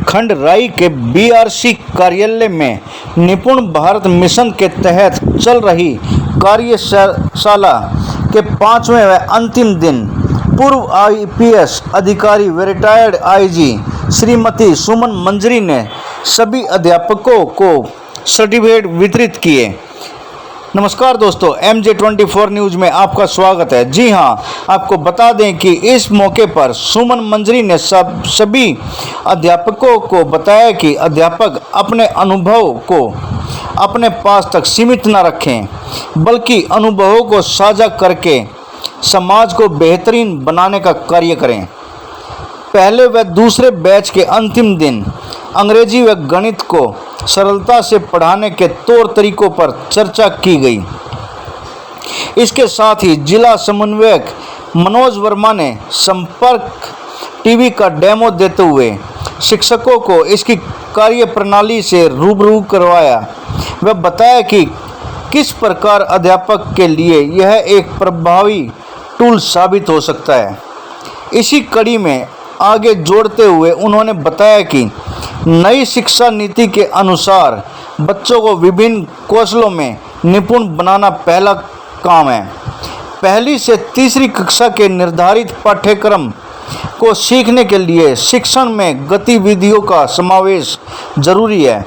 खंड राई के बीआरसी कार्यालय में निपुण भारत मिशन के तहत चल रही कार्यशाला के 5वें व अंतिम दिन पूर्व आईपीएस अधिकारी व रिटायर्ड आईजी श्रीमती सुमन मंजरी ने सभी अध्यापकों को सर्टिफिकेट वितरित किए। नमस्कार दोस्तों, MJ24 न्यूज़ में आपका स्वागत है। जी हां, आपको बता दें कि इस मौके पर सुमन मंजरी ने सभी अध्यापकों को बताया कि अध्यापक अपने अनुभव को अपने पास तक सीमित न रखें, बल्कि अनुभवों को साझा करके समाज को बेहतरीन बनाने का कार्य करें। पहले व दूसरे बैच के अंतिम दिन अंग्रेजी व गणित को सरलता से पढ़ाने के तौर तरीकों पर चर्चा की गई। इसके साथ ही जिला समन्वयक मनोज वर्मा ने संपर्क टीवी का डेमो देते हुए शिक्षकों को इसकी कार्य प्रणाली से रूबरू करवाया व बताया कि किस प्रकार अध्यापक के लिए यह एक प्रभावी टूल साबित हो सकता है। इसी कड़ी में आगे जोड़ते हुए उन्होंने बताया कि नई शिक्षा नीति के अनुसार बच्चों को विभिन्न कौशलों में निपुण बनाना पहला काम है। पहली से तीसरी कक्षा के निर्धारित पाठ्यक्रम को सीखने के लिए शिक्षण में गतिविधियों का समावेश जरूरी है,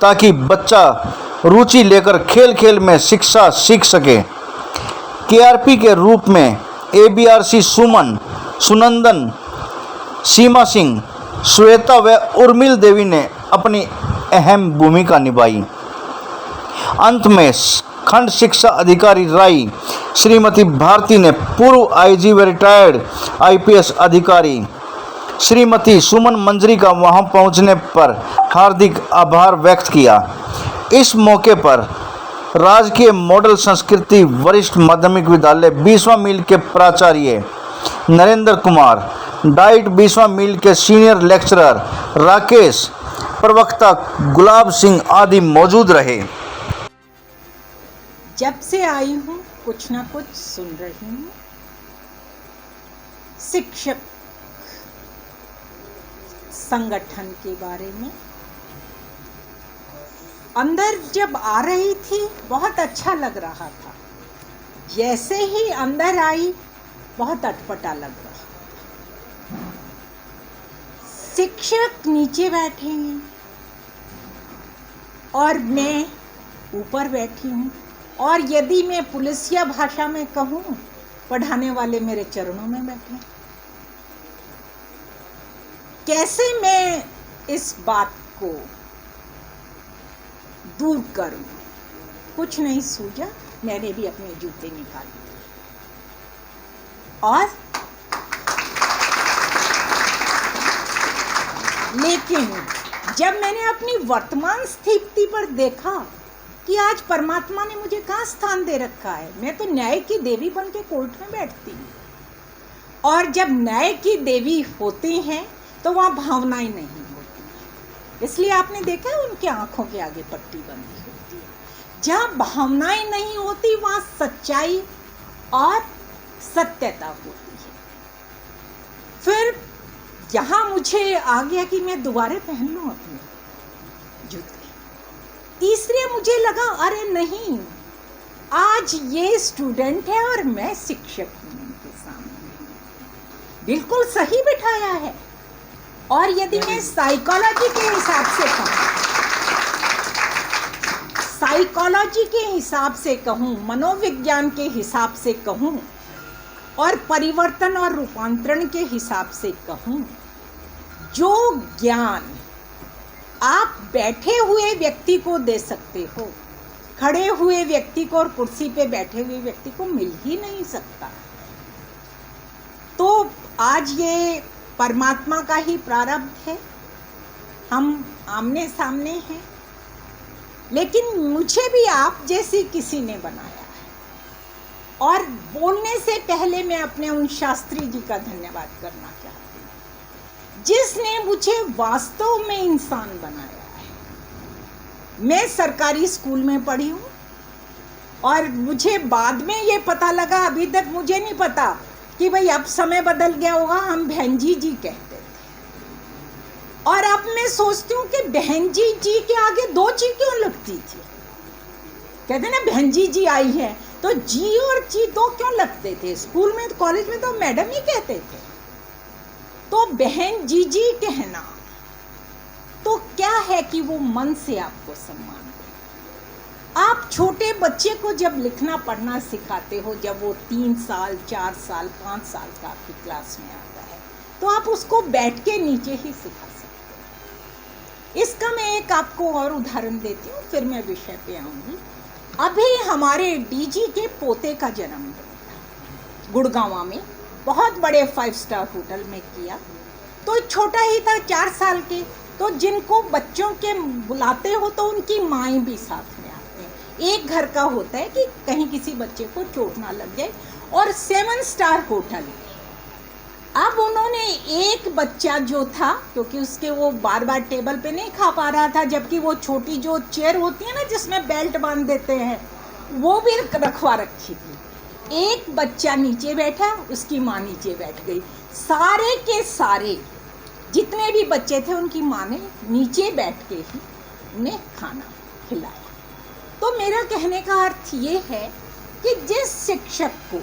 ताकि बच्चा रुचि लेकर खेल खेल में शिक्षा सीख सके। केआरपी के रूप में एबीआरसी सुमन, सुनंदन, सीमा सिंह, श्वेता व उर्मिल देवी ने अपनी अहम भूमिका निभाई। अंत में खंड शिक्षा अधिकारी राई श्रीमती भारती ने पूर्व आईजी व रिटायर्ड आईपीएस अधिकारी श्रीमती सुमन मंजरी का वहां पहुंचने पर हार्दिक आभार व्यक्त किया। इस मौके पर राजकीय मॉडल संस्कृति वरिष्ठ माध्यमिक विद्यालय 20वां मील के प्राचार्य नरेंद्र कुमार, डाइट 20वां मील के सीनियर लेक्चरर राकेश, प्रवक्ता गुलाब सिंह आदि मौजूद रहे। जब से आई हूँ कुछ ना कुछ सुन रही हूँ। शिक्षक संगठन के बारे में अंदर जब आ रही थी बहुत अच्छा लग रहा था। जैसे ही अंदर आई बहुत अटपटा लग रहा। शिक्षक नीचे बैठे हैं और मैं ऊपर बैठी हूँ, और यदि मैं पुलिसिया भाषा में कहूँ, पढ़ाने वाले मेरे चरणों में बैठे। कैसे मैं इस बात को दूर करूं? कुछ नहीं सूझा। मैंने भी अपने जूते निकाले और लेकिन जब मैंने अपनी वर्तमान स्थिति पर देखा कि आज परमात्मा ने मुझे कहाँ स्थान दे रखा है। मैं तो न्याय की देवी बन के कोर्ट में बैठती हूँ, और जब न्याय की देवी होती हैं तो वहाँ भावनाएं नहीं होती। इसलिए आपने देखा है उनके आंखों के आगे पट्टी बंधी होती है। जहाँ भावनाएं नहीं होती वहाँ सच्चाई और सत्यता होती है। फिर यहाँ मुझे आ गया कि मैं दोबारा पहन लूँ अपने जूते। तीसरे मुझे लगा अरे नहीं, आज ये स्टूडेंट है और मैं शिक्षक हूँ उनके सामने। बिल्कुल सही बिठाया है। और यदि मैं साइकोलॉजी के हिसाब से कहूँ, साइकोलॉजी के हिसाब से कहूँ, मनोविज्ञान के हिसाब से कहूँ, और परिवर्तन और रूपांतरण के हिसाब से कहूँ, जो ज्ञान आप बैठे हुए व्यक्ति को दे सकते हो, खड़े हुए व्यक्ति को और कुर्सी पे बैठे हुए व्यक्ति को मिल ही नहीं सकता। तो आज ये परमात्मा का ही प्रारब्ध है। हम आमने सामने हैं, लेकिन मुझे भी आप जैसी किसी ने बनाया है। और बोलने से पहले मैं अपने उन शास्त्री जी का धन्यवाद करना चाहती हूँ, जिसने मुझे वास्तव में इंसान बनाया है। मैं सरकारी स्कूल में पढ़ी हूँ, और मुझे बाद में ये पता लगा, अभी तक मुझे नहीं पता कि भाई अब समय बदल गया होगा, हम बहन जी कहते थे। और अब मैं सोचती हूँ कि बहन जी जी के आगे 2 जी क्यों लगती थी। कहते ना बहन जी जी आई है, तो जी और जी 2 क्यों लगते थे। स्कूल में कॉलेज में तो मैडम ही कहते थे। तो बहन जी जी कहना तो क्या है कि वो मन से आपको सम्मान दे। आप छोटे बच्चे को जब लिखना पढ़ना सिखाते हो, जब वो 3 साल 4 साल 5 साल का आपकी क्लास में आता है, तो आप उसको बैठ के नीचे ही सिखा सकते हो। इसका मैं एक आपको और उदाहरण देती हूँ, फिर मैं विषय पे आऊंगी। अभी हमारे डीजी के पोते का जन्मदिन था, गुड़गांव में बहुत बड़े 5 स्टार होटल में किया। तो छोटा ही था, 4 साल के। तो जिनको बच्चों के बुलाते हो तो उनकी माएँ भी साथ में आते हैं। एक घर का होता है कि कहीं किसी बच्चे को चोट ना लग जाए, और 7 स्टार होटल। अब उन्होंने एक बच्चा जो था, क्योंकि उसके वो बार बार टेबल पे नहीं खा पा रहा था, जबकि वो छोटी जो चेयर होती है ना जिसमें बेल्ट बांध देते हैं, वो भी रखवा रखी थी। एक बच्चा नीचे बैठा, उसकी माँ नीचे बैठ गई। सारे के सारे जितने भी बच्चे थे उनकी माँ ने नीचे बैठ के ही उन्हें खाना खिलाया। तो मेरा कहने का अर्थ ये है कि जिस शिक्षक को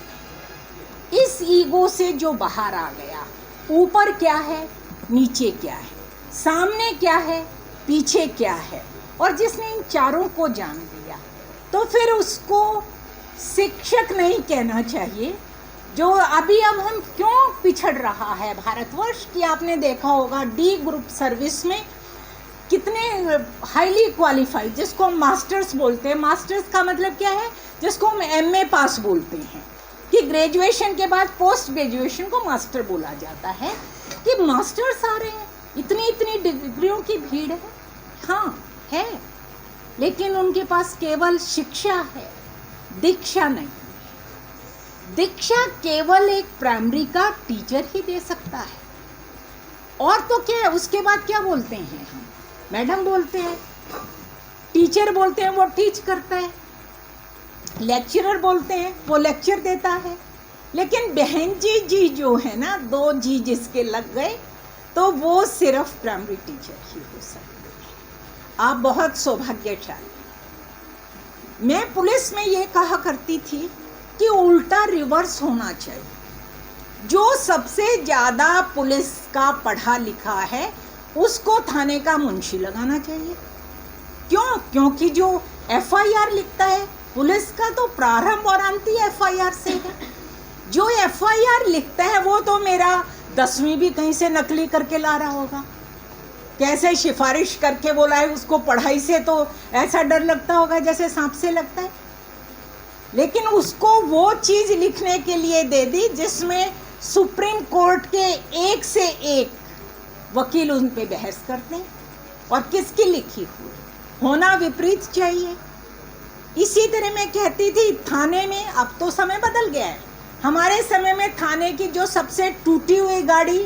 इस ईगो से जो बाहर आ गया, ऊपर क्या है नीचे क्या है, सामने क्या है पीछे क्या है, और जिसने इन चारों को जान लिया, तो फिर उसको शिक्षक नहीं कहना चाहिए। जो अभी अब हम क्यों पिछड़ रहा है भारतवर्ष की, आपने देखा होगा डी ग्रुप सर्विस में कितने हाईली क्वालिफाइड, जिसको हम मास्टर्स बोलते हैं। मास्टर्स का मतलब क्या है, जिसको हम एमए पास बोलते हैं, कि ग्रेजुएशन के बाद पोस्ट ग्रेजुएशन को मास्टर बोला जाता है, कि मास्टर्स आ रहे हैं, इतनी इतनी डिग्रियों की भीड़ है। हाँ है, लेकिन उनके पास केवल शिक्षा है, दीक्षा नहीं। दीक्षा केवल एक प्राइमरी का टीचर ही दे सकता है। और तो क्या है, उसके बाद क्या बोलते हैं हम, मैडम बोलते हैं, टीचर बोलते हैं, वो टीच करता है, लेक्चरर बोलते हैं, वो लेक्चर देता है। लेकिन बहन जी जी जो है ना, 2 जी जिसके लग गए, तो वो सिर्फ प्राइमरी टीचर ही हो सकते हैं। आप बहुत सौभाग्यशाली। मैं पुलिस में ये कहा करती थी कि उल्टा रिवर्स होना चाहिए। जो सबसे ज़्यादा पुलिस का पढ़ा लिखा है उसको थाने का मुंशी लगाना चाहिए। क्यों? क्योंकि जो FIR लिखता है, पुलिस का तो प्रारंभ और अंत ही FIR से है। जो FIR लिखता है वो तो मेरा 10वीं भी कहीं से नकली करके ला रहा होगा, कैसे सिफारिश करके बोला है उसको। पढ़ाई से तो ऐसा डर लगता होगा जैसे सांप से लगता है, लेकिन उसको वो चीज़ लिखने के लिए दे दी जिसमें सुप्रीम कोर्ट के एक से एक वकील उन पे बहस करते हैं, और किसकी लिखी हुई होना विपरीत चाहिए। इसी तरह मैं कहती थी थाने में, अब तो समय बदल गया है, हमारे समय में थाने की जो सबसे टूटी हुई गाड़ी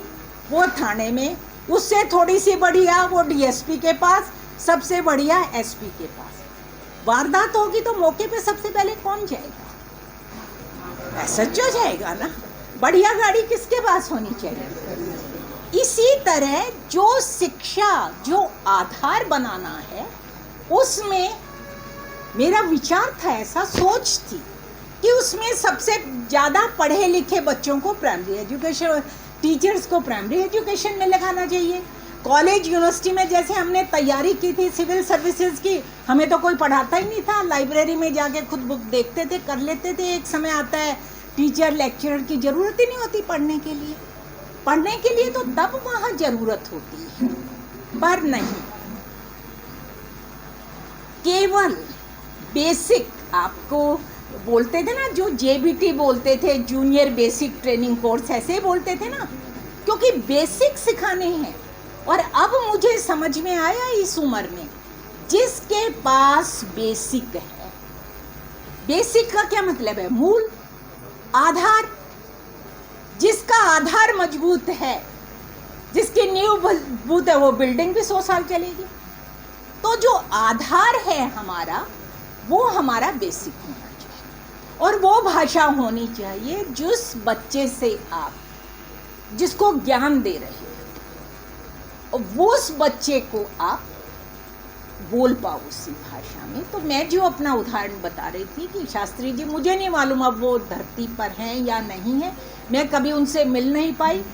वो थाने में, उससे थोड़ी सी बढ़िया वो DSP के पास, सबसे बढ़िया SP के पास। वारदात होगी तो मौके पे सबसे पहले कौन जाएगा? SHO जाएगा ना। बढ़िया गाड़ी किसके पास होनी चाहिए? इसी तरह जो शिक्षा, जो आधार बनाना है, उसमें मेरा विचार था, ऐसा सोच थी कि उसमें सबसे ज़्यादा पढ़े लिखे बच्चों को प्राइमरी एजुकेशन, टीचर्स को प्राइमरी एजुकेशन में लगाना चाहिए। कॉलेज यूनिवर्सिटी में जैसे हमने तैयारी की थी सिविल सर्विसेज की, हमें तो कोई पढ़ाता ही नहीं था, लाइब्रेरी में जाके खुद बुक देखते थे, कर लेते थे। एक समय आता है टीचर लेक्चरर की ज़रूरत ही नहीं होती पढ़ने के लिए। पढ़ने के लिए तो तब वहाँ ज़रूरत होती है, पर नहीं, केवल बेसिक आपको बोलते थे ना, जो JBT बोलते थे, जूनियर बेसिक ट्रेनिंग कोर्स, ऐसे बोलते थे ना, क्योंकि बेसिक सिखाने हैं। और अब मुझे समझ में आया इस उम्र में, जिसके पास बेसिक है, बेसिक का क्या मतलब है? मूल, आधार। जिसका आधार मजबूत है, जिसकी नींव मजबूत है, वो बिल्डिंग भी 100 साल चलेगी। तो जो आधार है हमारा, वो हमारा बेसिक होना चाहिए, और वो भाषा होनी चाहिए जिस बच्चे से आप, जिसको ज्ञान दे रहे हैं। उस बच्चे को आप बोल पाओ उसी भाषा में। तो मैं जो अपना उदाहरण बता रही थी कि शास्त्री जी, मुझे नहीं मालूम अब वो धरती पर हैं या नहीं है, मैं कभी उनसे मिल नहीं पाई।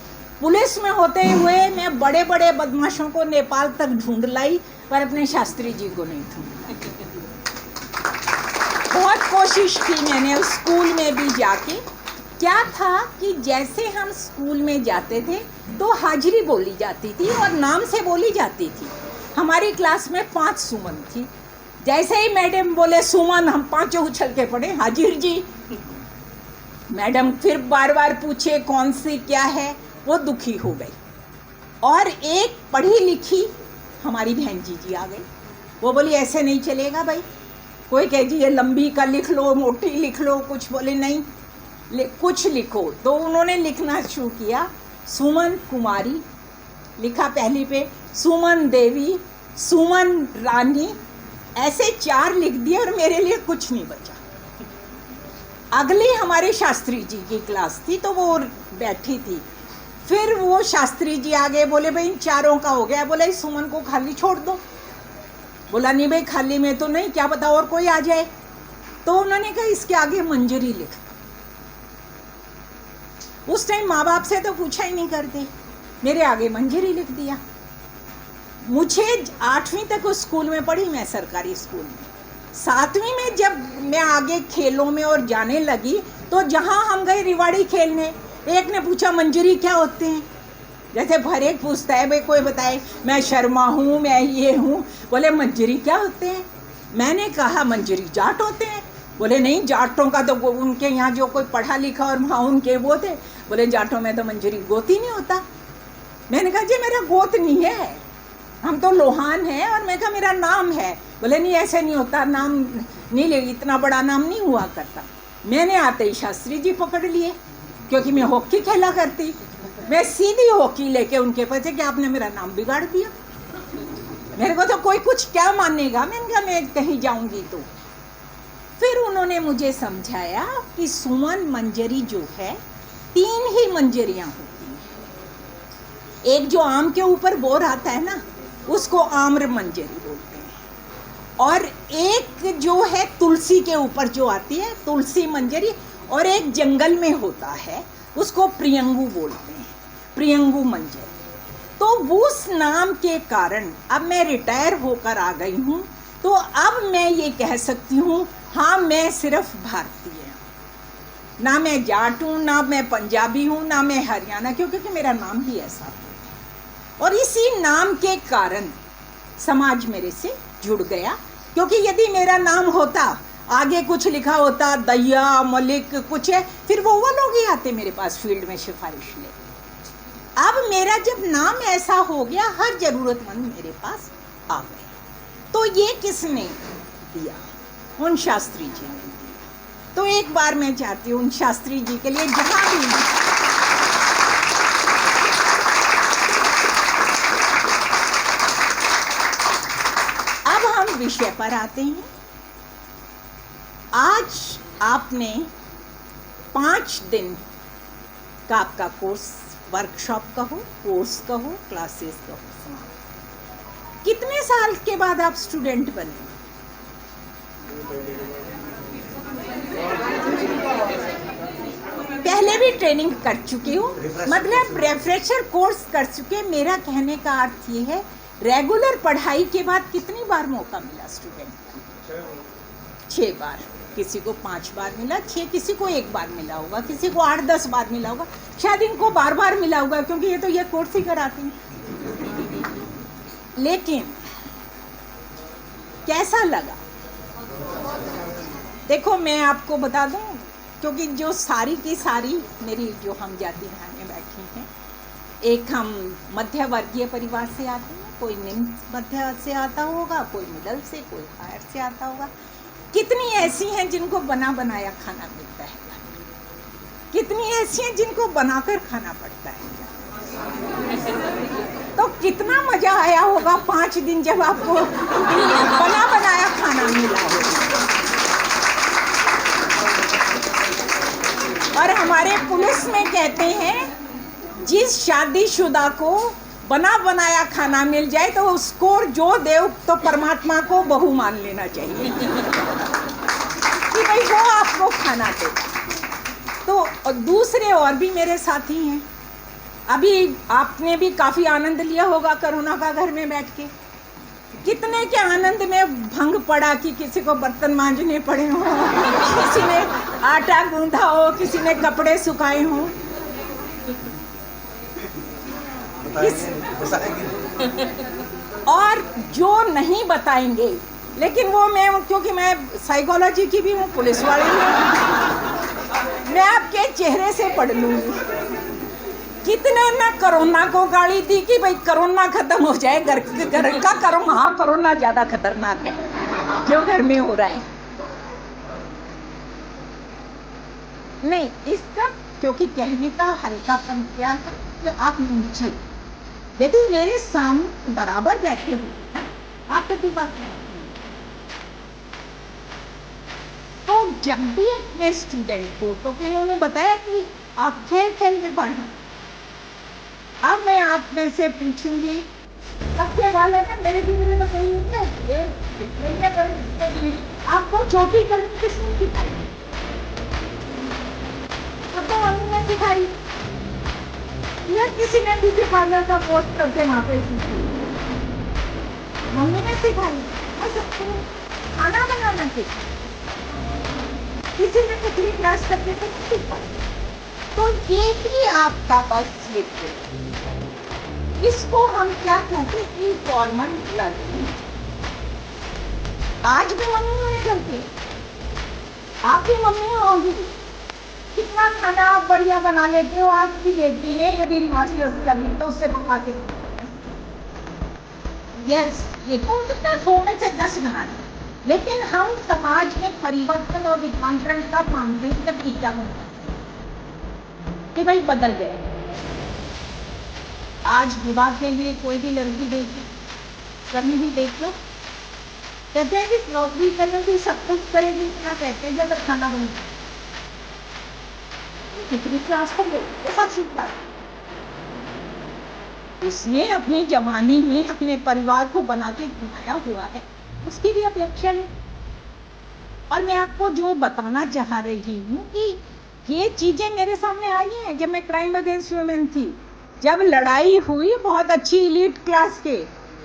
पुलिस में होते हुए मैं बड़े बड़े बदमाशों को नेपाल तक ढूंढ लाई, पर अपने शास्त्री जी को नहीं ढूंढा। बहुत कोशिश की मैंने उस स्कूल में भी जाके। क्या था कि जैसे हम स्कूल में जाते थे तो हाजिरी बोली जाती थी और नाम से बोली जाती थी। हमारी क्लास में 5 सुमन थी। जैसे ही मैडम बोले सुमन, हम पांचों उछल के पड़े, हाजिर जी। मैडम फिर बार बार पूछे कौन सी क्या है, वो दुखी हो गई। और एक पढ़ी लिखी हमारी बहन जी आ गई। वो बोली ऐसे नहीं चलेगा भाई, कोई कहे जी ये लंबी का लिख लो, मोटी लिख लो, कुछ बोले नहीं कुछ लिखो। तो उन्होंने लिखना शुरू किया, सुमन कुमारी लिखा पहली पे, सुमन देवी, सुमन रानी, ऐसे 4 लिख दिए और मेरे लिए कुछ नहीं बचा। अगली हमारे शास्त्री जी की क्लास थी तो वो बैठी थी। फिर वो शास्त्री जी आ गए, बोले भाई इन 4 का हो गया। बोला इस सुमन को खाली छोड़ दो। बोला नहीं भाई खाली में तो नहीं, क्या पता और कोई आ जाए। तो उन्होंने कहा इसके आगे मंजरी लिख। उस टाइम माँ बाप से तो पूछा ही नहीं करते, मेरे आगे मंजरी लिख दिया। मुझे 8वीं तक उस स्कूल में पढ़ी मैं, सरकारी स्कूल में। 7वीं में जब मैं आगे खेलों में और जाने लगी तो जहाँ हम गए रिवाड़ी खेलने, एक ने पूछा मंजरी क्या होते हैं। जैसे हर एक पूछता है भाई, कोई बताए मैं शर्मा हूँ, मैं ये हूँ। बोले मंजरी क्या होते हैं। मैंने कहा मंजरी जाट होते हैं। बोले नहीं, जाटों का तो उनके यहाँ जो कोई पढ़ा लिखा और वहाँ उनके वो थे। बोले जाटों में तो मंजरी गोत ही नहीं होता। मैंने कहा जी मेरा गोत नहीं है, हम तो लोहान हैं। और मैं कहा मेरा नाम है। बोले नहीं ऐसे नहीं होता, नाम नहीं ले, इतना बड़ा नाम नहीं हुआ करता। मैंने आते ही शास्त्री जी पकड़ लिए, क्योंकि मैं हॉकी खेला करती। मैं सीधी हॉकी लेके उनके पास कि आपने मेरा नाम बिगाड़ दिया। मेरे को तो कोई कुछ क्या मानेगा। मैंने कहा मैं कहीं जाऊंगी तो। फिर उन्होंने मुझे समझाया कि सुमन मंजरी जो है 3 ही मंजरियां होती हैं। एक जो आम के ऊपर बोर आता है ना, उसको आम्र मंजरी बोलते हैं। और एक जो है तुलसी के ऊपर जो आती है, तुलसी मंजरी। और एक जंगल में होता है, उसको प्रियंगू बोलते हैं, प्रियंगू मंजरी। तो उस नाम के कारण अब मैं रिटायर होकर आ गई हूँ, तो अब मैं ये कह सकती हूँ हाँ मैं सिर्फ भारतीय हूँ, ना मैं जाट हूँ, ना मैं पंजाबी हूँ, ना मैं हरियाणा, क्योंकि मेरा नाम ही ऐसा है। और इसी नाम के कारण समाज मेरे से जुड़ गया। क्योंकि यदि मेरा नाम होता, आगे कुछ लिखा होता दैया मलिक कुछ है, फिर वो लोग ही आते मेरे पास फील्ड में सिफारिश ले। अब मेरा जब नाम ऐसा हो गया, हर जरूरतमंद मेरे पास आ गए। तो ये किसने दिया? उन शास्त्री जी ने दिया। तो एक बार मैं चाहती हूँ उन शास्त्री जी के लिए जहाँ भी अब हम विषय पर आते हैं। आज आपने 5 दिन का आपका कोर्स, वर्कशॉप कहो, कोर्स कहो, क्लासेस कहो, समाप्त। कितने साल के बाद आप स्टूडेंट बने? पहले भी ट्रेनिंग कर चुकी हूँ, मतलब रेफ्रेशर कोर्स कर चुके। मेरा कहने का अर्थ ये है, रेगुलर पढ़ाई के बाद कितनी बार मौका मिला स्टूडेंट को? 6 बार। किसी को 5 बार मिला, 6 किसी को 1 बार मिला होगा, किसी को 8-10 बार मिला होगा, शायद इनको बार मिला होगा, क्योंकि ये तो ये कोर्स ही कराती हैं। लेकिन कैसा लगा? देखो मैं आपको बता दूं, क्योंकि जो सारी की सारी मेरी जो हम जाति बहनें बैठी हैं, एक हम मध्य वर्गीय परिवार से आते हैं, कोई निम्न मध्य से आता होगा, कोई मिडल से, कोई हायर से आता होगा। कितनी ऐसी हैं जिनको बना बनाया खाना मिलता है, कितनी ऐसी हैं जिनको बनाकर खाना पड़ता है। तो कितना मजा आया होगा 5 दिन जब आपको बना बनाया खाना मिला होगा। और हमारे पुलिस में कहते हैं, जिस शादीशुदा को बना बनाया खाना मिल जाए तो उसको जो दे तो परमात्मा को बहू मान लेना चाहिए कि भाई वो आपको खाना दे। तो दूसरे और भी मेरे साथी हैं। अभी आपने भी काफ़ी आनंद लिया होगा कोरोना का घर में बैठ के। कितने के आनंद में भंग पड़ा कि किसी को बर्तन मांजने पड़े हों, किसी ने आटा गूंधा हो, किसी ने कपड़े सुखाए हों। और जो नहीं बताएंगे, लेकिन वो मैं, क्योंकि मैं साइकोलॉजी की भी हूँ, पुलिस वाली हूँ, मैं आपके चेहरे से पढ़ लूँगी। कितने ने कोरोना को गाली दी कि भाई कोरोना खत्म हो जाए, घर का करो। हाँ, कोरोना ज्यादा खतरनाक है जो घर में हो रहा है। नहीं, इसका क्योंकि कहने का हल्कापन क्या है कि आप नीचे देखिए, मेरे सामने बराबर बैठे हुए आप तो बात नहीं। तो जब भी अपने स्टूडेंट को तो उन्होंने बताया कि आप खेल खेल में पढ़ना। अब मैं आपने से पूछूंगी, सबके वाले ने मेरे भी मेरे तो कहीं नहीं, आपको चोटी करनी किसने सिखाई? सबको मम्मी ने सिखाई या किसी ने ब्यूटी पार्लर का कोर्स करके वहाँ पे सीखी? मम्मी ने सिखाई। और सबको खाना बनाना सीखा, किसी ने कुछ क्लास करके तो सीखा। तो ये भी आपका बस है। इसको हम क्या कहते हैं? Government learning. आज भी मम्मी नहीं करती, आप भी मम्मी होगी। कितना खाना आप बढ़िया बना लेते हो, आज भी लेती है। यदि रिवाजी होती तो उससे मंगा के यस, ये तो 100 में से 10 घाट। लेकिन हम समाज में परिवर्तन और रूपांतरण का मानते हैं कि भाई बदल गए। आज विवाह के लिए कोई भी लड़की देखी, कभी भी देख लो, कहते हैं कि नौकरी करेगी, सब कुछ करेगी, क्या कहते हैं जब खाना बनेगा कितनी क्लास कर लो, सब सीखता है। उसने अपनी जवानी में अपने परिवार को बना के घुमाया हुआ है, उसकी भी अपेक्षा है। और मैं आपको जो बताना चाह रही हूँ कि ये चीजें मेरे सामने आई हैं जब मैं क्राइम अगेंस्ट वुमेन थी। जब लड़ाई हुई, बहुत अच्छी एलीट क्लास के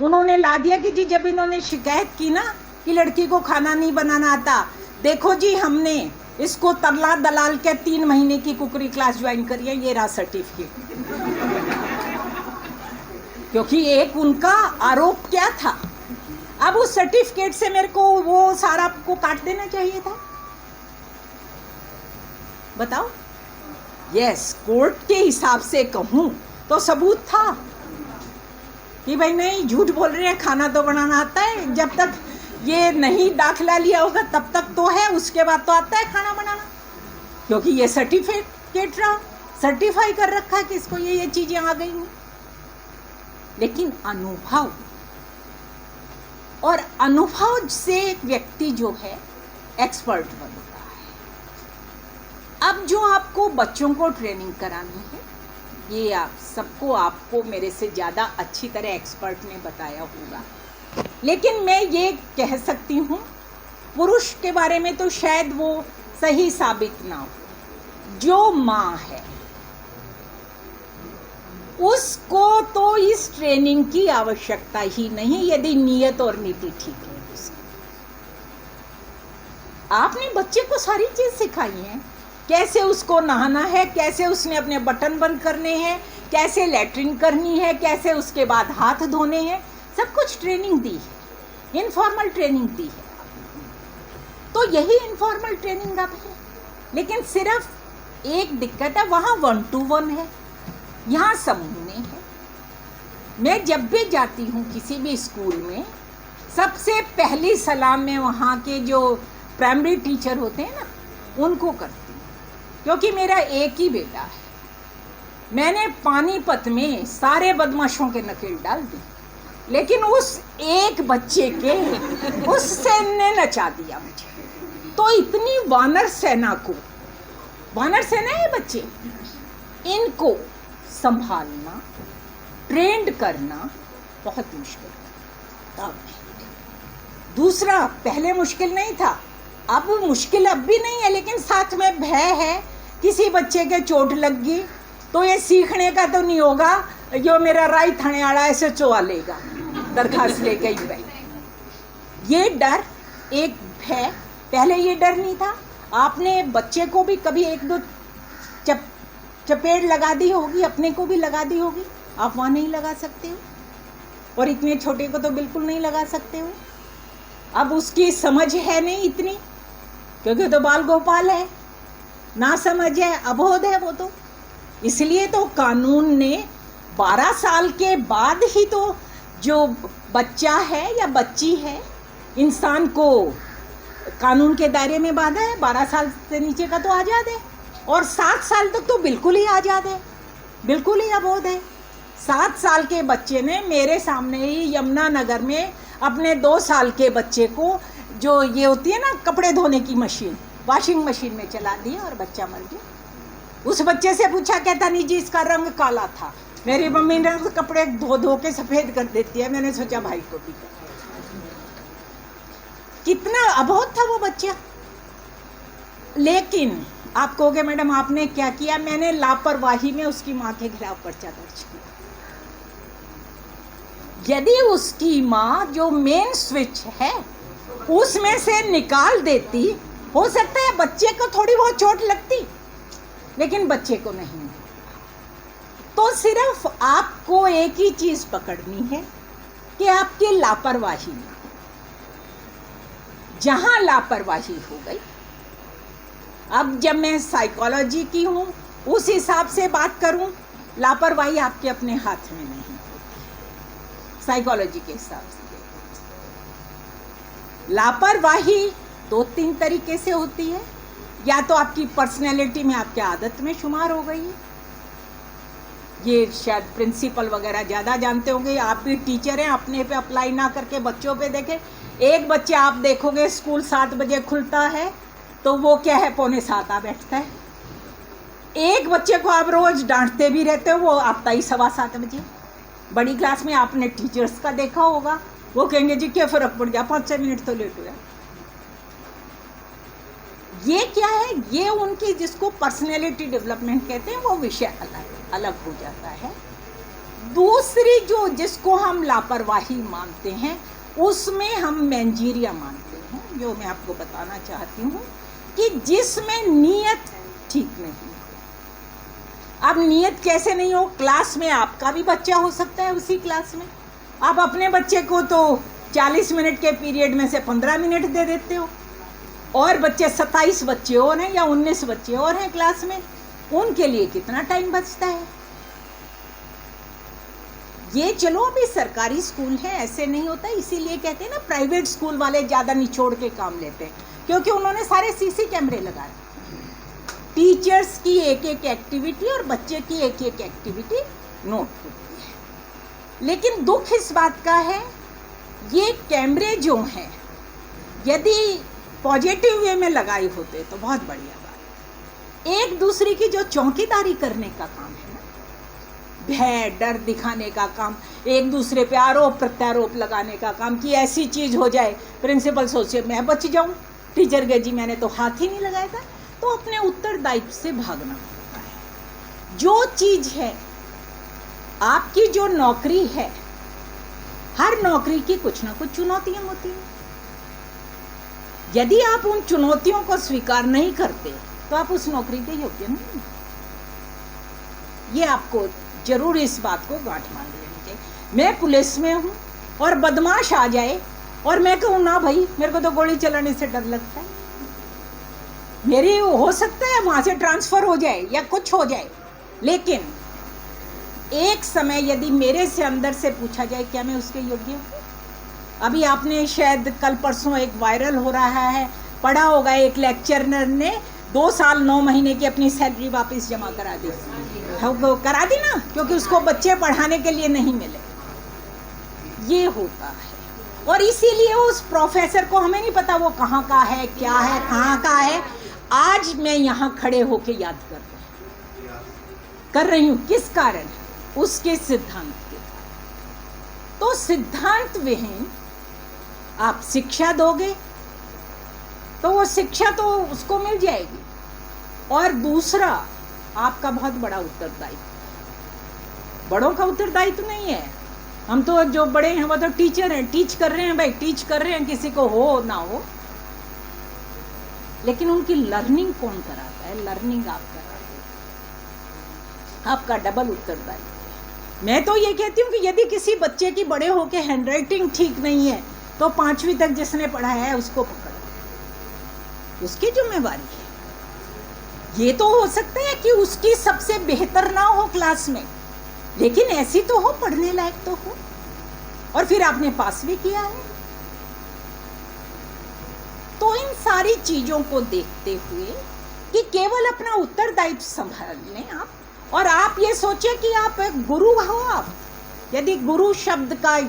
उन्होंने ला दिया कि जी, जब इन्होंने शिकायत की ना कि लड़की को खाना नहीं बनाना आता, देखो जी हमने इसको तरला दलाल के 3 महीने की कुकरी क्लास ज्वाइन करी है, ये रहा सर्टिफिकेट। क्योंकि एक उनका आरोप क्या था, अब उस सर्टिफिकेट से मेरे को वो सारा को काट देना चाहिए था। बताओ। यस, कोर्ट के हिसाब से कहूं तो सबूत था कि भाई नहीं, झूठ बोल रहे हैं, खाना तो बनाना आता है। जब तक ये नहीं दाखिला लिया होगा तब तक तो है, उसके बाद तो आता है खाना बनाना, क्योंकि ये सर्टिफिकेट रहा, सर्टिफाई कर रखा है कि इसको ये चीजें आ गई हैं। लेकिन अनुभव, और अनुभव से एक व्यक्ति जो है एक्सपर्ट बनता है। अब जो आपको बच्चों को ट्रेनिंग करानी है, ये आप सबको, आपको मेरे से ज़्यादा अच्छी तरह एक्सपर्ट ने बताया होगा। लेकिन मैं ये कह सकती हूँ, पुरुष के बारे में तो शायद वो सही साबित ना हो। जो माँ है उसको तो इस ट्रेनिंग की आवश्यकता ही नहीं, यदि नियत और नीति ठीक है। आपने बच्चे को सारी चीज सिखाई है, कैसे उसको नहाना है, कैसे उसने अपने बटन बंद करने हैं, कैसे लैट्रिन करनी है, कैसे उसके बाद हाथ धोने हैं, सब कुछ ट्रेनिंग दी है, इनफॉर्मल ट्रेनिंग दी है। तो यही इनफॉर्मल ट्रेनिंग अब है। लेकिन सिर्फ एक दिक्कत है, वहाँ 1 to 1 है, यहाँ समूह में है। मैं जब भी जाती हूँ किसी भी स्कूल में, सबसे पहली सलाम में वहाँ के जो प्राइमरी टीचर होते हैं ना, उनको करती हूँ, क्योंकि मेरा एक ही बेटा है। मैंने पानीपत में सारे बदमाशों के नकेल डाल दी, लेकिन उस एक बच्चे के उससे ने नचा दिया मुझे। तो इतनी वानर सेना को, वानर सेना है बच्चे, इनको संभालना, ट्रेंड करना बहुत मुश्किल था। अब दूसरा, पहले मुश्किल नहीं था, अब मुश्किल अब भी नहीं है, लेकिन साथ में भय है, किसी बच्चे के चोट लग गई तो ये सीखने का तो नहीं होगा, यो मेरा राय थाने वाला ऐसे चुआ लेगा, दरखास्त ले गई भाई। ये डर, एक भय, पहले ये डर नहीं था। आपने बच्चे को भी कभी एक दो चपेट लगा दी होगी, अपने को भी लगा दी होगी, आप वहाँ नहीं लगा सकते हो, और इतने छोटे को तो बिल्कुल नहीं लगा सकते हो। अब उसकी समझ है नहीं इतनी, क्योंकि तो बाल गोपाल है, ना समझ है, अबोध है वो तो। इसलिए तो कानून ने 12 साल के बाद ही तो जो बच्चा है या बच्ची है, इंसान को कानून के दायरे में बांधा है। 12 साल से नीचे का तो आज़ाद है, और 7 साल तक तो बिल्कुल ही आज़ाद है, बिल्कुल ही अबोध है। 7 साल के बच्चे ने मेरे सामने ही यमुनानगर में अपने 2 साल के बच्चे को, जो ये होती है ना कपड़े धोने की मशीन, वॉशिंग मशीन में चला दी और बच्चा मर गया। उस बच्चे से पूछा, कहता नहीं जी इसका रंग काला था, मेरी मम्मी ने तो कपड़े धो धो के सफ़ेद कर देती है, मैंने सोचा भाई को भी कर। कितना अबोध था वो बच्चा। लेकिन आप कहोगे मैडम आपने क्या किया? मैंने लापरवाही में उसकी माँ के खिलाफ पर्चा दर्ज किया। यदि उसकी माँ जो मेन स्विच है उसमें से निकाल देती, हो सकता है बच्चे को थोड़ी बहुत चोट लगती, लेकिन बच्चे को नहीं। तो सिर्फ आपको एक ही चीज पकड़नी है कि आपकी लापरवाही ना, जहां लापरवाही हो गई। अब जब मैं साइकोलॉजी की हूं उस हिसाब से बात करूं, लापरवाही आपके अपने हाथ में नहीं होती। साइकोलॉजी के हिसाब से लापरवाही 2-3 तरीके से होती है। या तो आपकी पर्सनैलिटी में, आपके आदत में शुमार हो गई है। ये शायद प्रिंसिपल वगैरह ज़्यादा जानते होंगे, आप भी टीचर हैं, अपने पे अप्लाई ना करके बच्चों पे देखें। एक बच्चा आप देखोगे स्कूल 7 बजे खुलता है तो वो क्या है 6:45 आ बैठता है। एक बच्चे को आप रोज़ डांटते भी रहते हो, वो आता ही 7:15 बजे। बड़ी क्लास में आपने टीचर्स का देखा होगा, वो कहेंगे जी क्या फ़र्क पड़ गया, 5-6 मिनट तो लेट हुआ। ये क्या है? ये उनकी जिसको पर्सनैलिटी डेवलपमेंट कहते हैं, वो विषय अलग हो जाता है। दूसरी जो जिसको हम लापरवाही मानते हैं, उसमें हम मैंजीरिया मानते हैं, जो मैं आपको बताना चाहती हूँ कि जिसमें नीयत ठीक नहीं है। अब नीयत कैसे नहीं हो? क्लास में आपका भी बच्चा हो सकता है, उसी क्लास में आप अपने बच्चे को तो 40 मिनट के पीरियड में से 15 मिनट दे देते हो, और बच्चे 27 बच्चे और हैं या 19 बच्चे और हैं क्लास में, उनके लिए कितना टाइम बचता है? ये चलो अभी सरकारी स्कूल है, ऐसे नहीं होता। इसीलिए कहते हैं ना प्राइवेट स्कूल वाले ज़्यादा निचोड़ के काम लेते हैं, क्योंकि उन्होंने सारे सीसी कैमरे लगाए। टीचर्स की एक एक एक्टिविटी और बच्चे की एक एक एक्टिविटी नोट होती है। लेकिन दुख इस बात का है, ये कैमरे जो हैं यदि पॉजिटिव वे में लगाए होते तो बहुत बढ़िया बात। एक दूसरे की जो चौकीदारी करने का काम है ना, भय डर दिखाने का काम, एक दूसरे पे आरोप प्रत्यारोप लगाने का काम कि ऐसी चीज़ हो जाए, प्रिंसिपल सोचे मैं बच जाऊं, टीचर गए जी मैंने तो हाथ ही नहीं लगाया था, तो अपने उत्तरदायित्व से भागना पड़ता है। जो चीज़ है आपकी, जो नौकरी है, हर नौकरी की कुछ ना कुछ चुनौतियां होती हैं। यदि आप उन चुनौतियों को स्वीकार नहीं करते तो आप उस नौकरी के योग्य नहीं। ये आपको जरूर इस बात को गांठ मान लेनी चाहिए। मैं पुलिस में हूँ और बदमाश आ जाए और मैं कहूँ ना भाई मेरे को तो गोली चलाने से डर लगता है, मेरी हो सकता है वहाँ से ट्रांसफ़र हो जाए या कुछ हो जाए, लेकिन एक समय यदि मेरे से अंदर से पूछा जाए क्या मैं उसके योग्य हूँ? अभी आपने शायद कल परसों एक वायरल हो रहा है, पढ़ा होगा, एक लेक्चरर ने 2 साल 9 महीने की अपनी सैलरी वापस जमा करा दी। करा दी ना, क्योंकि उसको बच्चे पढ़ाने के लिए नहीं मिले। ये होता है, और इसीलिए उस प्रोफेसर को हमें नहीं पता वो कहाँ का है, क्या है, कहाँ का है। आज मैं यहाँ खड़े होके याद कर रही हूँ। किस कारण? उसके सिद्धांत के। तो सिद्धांत विहीन आप शिक्षा दोगे तो वो शिक्षा तो उसको मिल जाएगी। और दूसरा, आपका बहुत बड़ा उत्तरदायित्व, बड़ों का उत्तरदायित्व नहीं है। हम तो जो बड़े हैं वो तो टीचर हैं, टीच कर रहे हैं भाई, टीच कर रहे हैं, किसी को हो ना हो, लेकिन उनकी लर्निंग कौन कराता है? लर्निंग आप कराते हो, आपका डबल उत्तरदायित्व है। मैं तो ये कहती हूँ कि यदि किसी बच्चे की बड़े होके हैंडराइटिंग ठीक नहीं है तो 5वीं तक जिसने पढ़ाया है उसको पकड़ो, उसकी जिम्मेवारी है। ये तो हो सकता है कि उसकी सबसे बेहतर ना हो क्लास में, लेकिन ऐसी तो हो, पढ़ने लायक तो हो, और फिर आपने पास भी किया है। तो इन सारी चीजों को देखते हुए कि केवल अपना उत्तरदायित्व संभाल लें आप, और आप ये सोचें कि आप एक गुरु हो। आप यदि गुरु शब्द का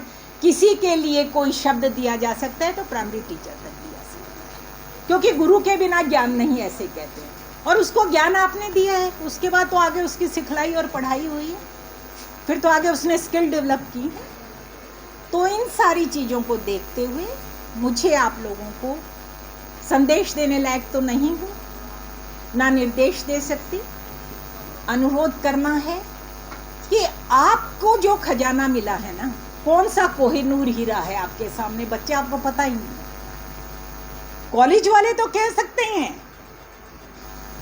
किसी के लिए कोई शब्द दिया जा सकता है तो प्राइमरी टीचर तक दिया सकता है, क्योंकि गुरु के बिना ज्ञान नहीं, ऐसे कहते हैं। और उसको ज्ञान आपने दिया है, उसके बाद तो आगे उसकी सिखलाई और पढ़ाई हुई है, फिर तो आगे उसने स्किल डेवलप की है। तो इन सारी चीज़ों को देखते हुए मुझे आप लोगों को संदेश देने लायक तो नहीं हूँ, ना निर्देश दे सकती। अनुरोध करना है कि आपको जो खजाना मिला है ना, कौन सा कोहिनूर हीरा है आपके सामने, बच्चे आपको पता ही नहीं। कॉलेज वाले तो कह सकते हैं,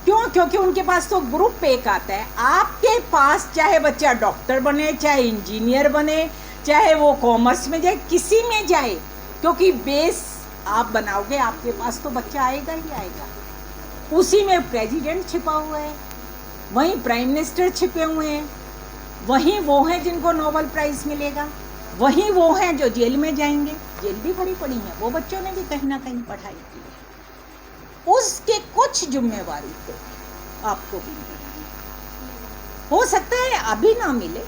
क्यों? क्योंकि उनके पास तो ग्रुप एक आता है। आपके पास चाहे बच्चा डॉक्टर बने, चाहे इंजीनियर बने, चाहे वो कॉमर्स में जाए, किसी में जाए, क्योंकि बेस आप बनाओगे, आपके पास तो बच्चा आएगा ही आएगा। उसी में प्रेसिडेंट छिपा हुआ है, वहीं प्राइम मिनिस्टर छिपे हुए हैं, वहीं वो हैं जिनको नोबेल प्राइज़ मिलेगा, वहीं वो हैं जो जेल में जाएंगे। जेल भी भरी पड़ी है, वो बच्चों ने भी कहीं ना कहीं पढ़ाई की है। उसके कुछ जिम्मेवारी तो आपको भी निभानी है। हो सकता है अभी ना मिले,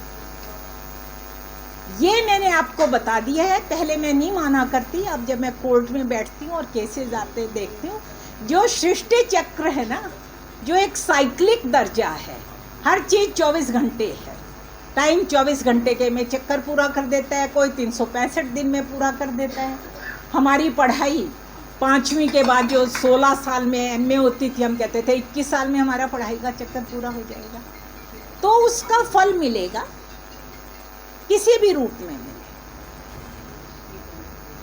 ये मैंने आपको बता दिया है। पहले मैं नहीं माना करती, अब जब मैं कोर्ट में बैठती हूँ और केसेस आते देखती हूँ, जो सृष्टि चक्र है ना, जो एक साइक्लिक दर्जा है, हर चीज़ 24 घंटे है। टाइम 24 घंटे के में चक्कर पूरा कर देता है, कोई 365 दिन में पूरा कर देता है। हमारी पढ़ाई 5वीं के बाद जो 16 साल में एमए होती थी, हम कहते थे 21 साल में हमारा पढ़ाई का चक्कर पूरा हो जाएगा। तो उसका फल मिलेगा, किसी भी रूप में मिले।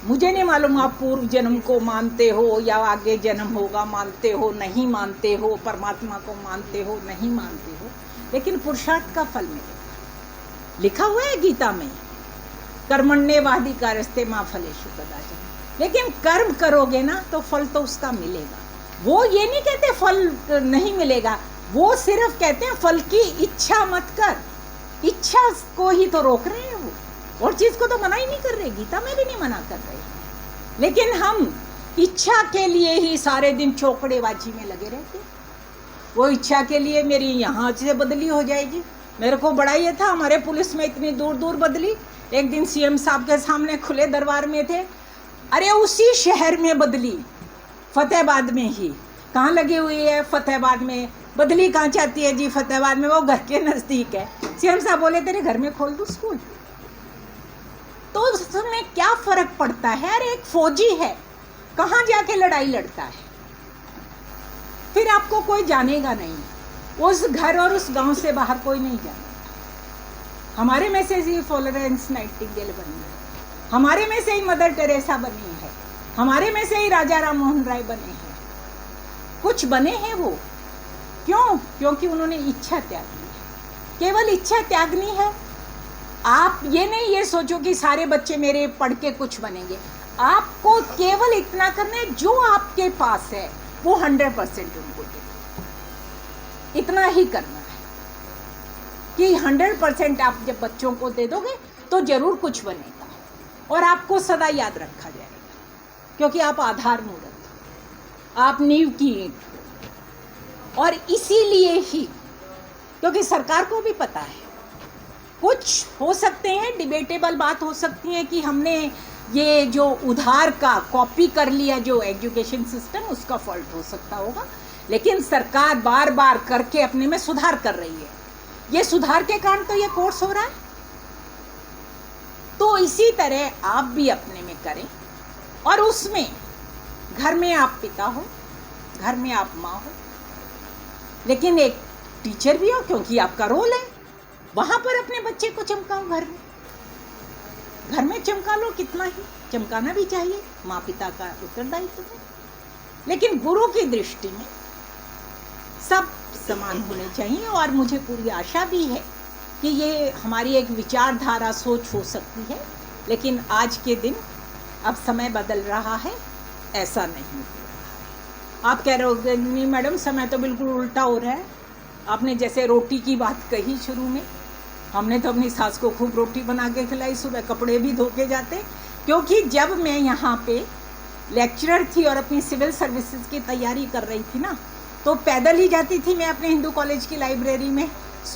मुझे नहीं मालूम आप पूर्व जन्म को मानते हो या आगे जन्म होगा मानते हो, नहीं मानते हो, परमात्मा को मानते हो, नहीं मानते हो, लेकिन पुरुषार्थ का फल मिलेगा। लिखा हुआ है गीता में, कर्मण्येवाधिकारस्ते मा फलेषु कदाचन। लेकिन कर्म करोगे ना तो फल तो उसका मिलेगा। वो ये नहीं कहते फल नहीं मिलेगा, वो सिर्फ कहते हैं फल की इच्छा मत कर। इच्छा को ही तो रोक रहे हैं वो, और चीज़ को तो मना ही नहीं कर रहे, गीता में भी नहीं मना कर रहे। लेकिन हम इच्छा के लिए ही सारे दिन चौकड़ेबाजी में लगे रहते। वो इच्छा के लिए मेरी यहाँ से बदली हो जाएगी। मेरे को बड़ा ये था, हमारे पुलिस में इतनी दूर दूर बदली। एक दिन सीएम साहब के सामने खुले दरबार में थे, अरे उसी शहर में बदली, फतेहाबाद में ही। कहाँ लगी हुई है? फतेहाबाद में। बदली कहाँ चाहती है जी? फतेहाबाद में, वो घर के नज़दीक है। सीएम साहब बोले तेरे घर में खोल दूँ स्कूल। तो उसमें क्या फ़र्क पड़ता है? अरे एक फौजी है, कहाँ जाके लड़ाई लड़ता है, फिर आपको कोई जानेगा नहीं, उस घर और उस गांव से बाहर कोई नहीं जाना। हमारे में से ही फ्लोरेंस नाइटिंगेल बनी है, हमारे में से ही मदर टेरेसा बनी है, हमारे में से ही राजा राम मोहन राय बने हैं। कुछ बने हैं वो, क्यों? क्योंकि उन्होंने इच्छा त्यागी है। केवल इच्छा त्यागनी है। आप ये नहीं ये सोचो कि सारे बच्चे मेरे पढ़ के कुछ बनेंगे। आपको केवल इतना करना है, जो आपके पास है वो 100% उनको दे, इतना ही करना है कि 100% आप जब बच्चों को दे दोगे तो जरूर कुछ बनेगा और आपको सदा याद रखा जाएगा, क्योंकि आप आधार मूर्त, आप नींव की ईंट हो। और इसीलिए ही, क्योंकि सरकार को भी पता है, कुछ हो सकते हैं डिबेटेबल बात हो सकती है कि हमने ये जो उधार का कॉपी कर लिया जो एजुकेशन सिस्टम, उसका फॉल्ट हो सकता होगा, लेकिन सरकार बार बार करके अपने में सुधार कर रही है। ये सुधार के कारण तो ये कोर्स हो रहा है। तो इसी तरह आप भी अपने में करें, और उसमें घर में आप पिता हो, घर में आप माँ हो, लेकिन एक टीचर भी हो, क्योंकि आपका रोल है। वहां पर अपने बच्चे को चमकाओ, घर में चमका लो, कितना ही चमकाना भी चाहिए, माँ पिता का उत्तरदायित्व है। लेकिन गुरु की दृष्टि में सब समान होने चाहिए, और मुझे पूरी आशा भी है कि ये हमारी एक विचारधारा सोच हो सकती है, लेकिन आज के दिन अब समय बदल रहा है, ऐसा नहीं हो रहा है। आप कह रहे हो नहीं मैडम, समय तो बिल्कुल उल्टा हो रहा है। आपने जैसे रोटी की बात कही शुरू में, हमने तो अपनी सास को खूब रोटी बना के खिलाई, सुबह कपड़े भी धो के जाते, क्योंकि जब मैं यहाँ पे लेक्चरर थी और अपनी सिविल सर्विसेज की तैयारी कर रही थी ना, तो पैदल ही जाती थी मैं अपने हिंदू कॉलेज की लाइब्रेरी में,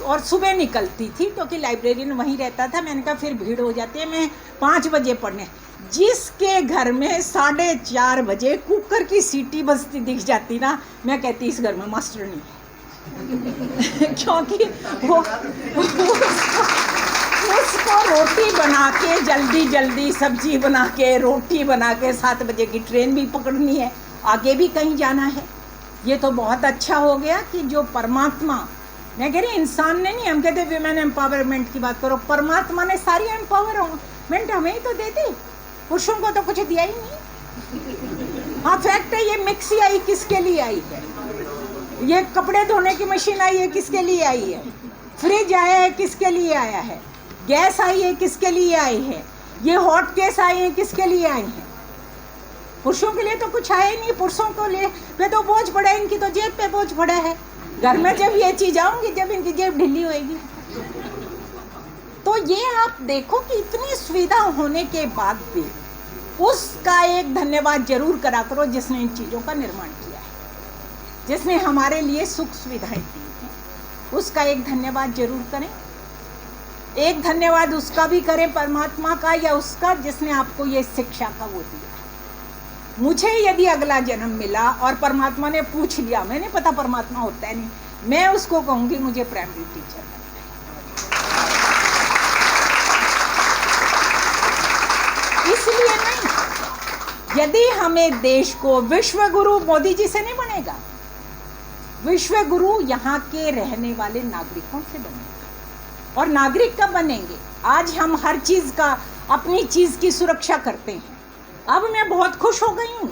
और सुबह निकलती थी क्योंकि लाइब्रेरियन वहीं रहता था। मैंने कहा फिर भीड़ हो जाती है, मैं 5 बजे पढ़ने, जिसके घर में 4:30 बजे कुकर की सीटी बजती दिख जाती ना, मैं कहती इस घर में मास्टर नहीं है क्योंकि वो उसको रोटी बना के जल्दी जल्दी सब्जी बना के रोटी बना के 7 बजे की ट्रेन भी पकड़नी है, आगे भी कहीं जाना है। ये तो बहुत अच्छा हो गया कि जो परमात्मा, मैं कह रही इंसान ने नहीं, हम कहते विमेन एम्पावरमेंट की बात करो, परमात्मा ने सारी एम्पावरमेंट हमें ही तो दे दी, पुरुषों को तो कुछ दिया ही नहीं। हाँ फैक्ट है, ये मिक्सी आई किसके लिए आई है, ये कपड़े धोने की मशीन आई है किसके लिए आई है, फ्रिज आया है किसके लिए आया है, गैस आई है किसके लिए आई है, ये हॉट केस आए हैं किसके लिए आए हैं। पुरुषों के लिए तो कुछ आया ही नहीं, पुरुषों को ले पे तो बोझ पड़ा है, इनकी तो जेब पे बोझ पड़ा है। घर में जब ये चीज आऊंगी, जब इनकी जेब ढीली होएगी। तो ये आप देखो कि इतनी सुविधा होने के बाद भी उसका एक धन्यवाद जरूर करा करो जिसने इन चीजों का निर्माण किया है, जिसने हमारे लिए सुख सुविधाएं दी हैं, उसका एक धन्यवाद जरूर करें। एक धन्यवाद उसका भी करें, परमात्मा का, या उसका जिसने आपको ये शिक्षा का वो दिया। मुझे यदि अगला जन्म मिला और परमात्मा ने पूछ लिया, मैंने पता परमात्मा होता है नहीं, मैं उसको कहूंगी मुझे प्राइमरी टीचर बनना है। इसलिए नहीं, यदि हमें देश को विश्व गुरु मोदी जी से नहीं बनेगा, विश्व गुरु यहाँ के रहने वाले नागरिकों से बनेगा। और नागरिक कब बनेंगे? आज हम हर चीज का, अपनी चीज की सुरक्षा करते हैं। अब मैं बहुत खुश हो गई हूँ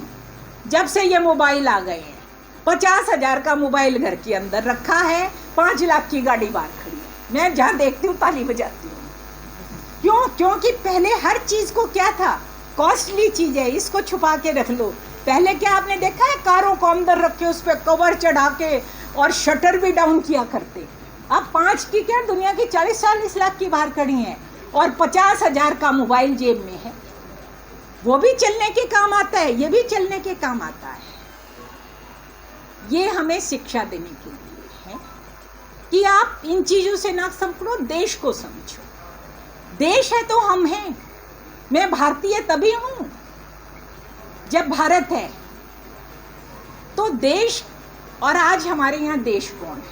जब से ये मोबाइल आ गए हैं। 50,000 का मोबाइल घर के अंदर रखा है, 5 लाख की गाड़ी बाहर खड़ी है, मैं जहाँ देखती हूँ ताली बजाती हूँ। क्यों? क्योंकि पहले हर चीज को क्या था, कॉस्टली चीज है, इसको छुपा के रख लो। पहले क्या आपने देखा है, कारों को अंदर रख के उस पर कवर चढ़ा के और शटर भी डाउन किया करते। अब 5 की क्या, दुनिया की 40-40 लाख की बाहर खड़ी है, और 50,000 का मोबाइल जेब में है। वो भी चलने के काम आता है, ये भी चलने के काम आता है। ये हमें शिक्षा देने के लिए है कि आप इन चीजों से ना समझो, देश को समझो। देश है तो हम हैं। मैं भारतीय तभी हूं जब भारत है तो देश। और आज हमारे यहाँ देश कौन है?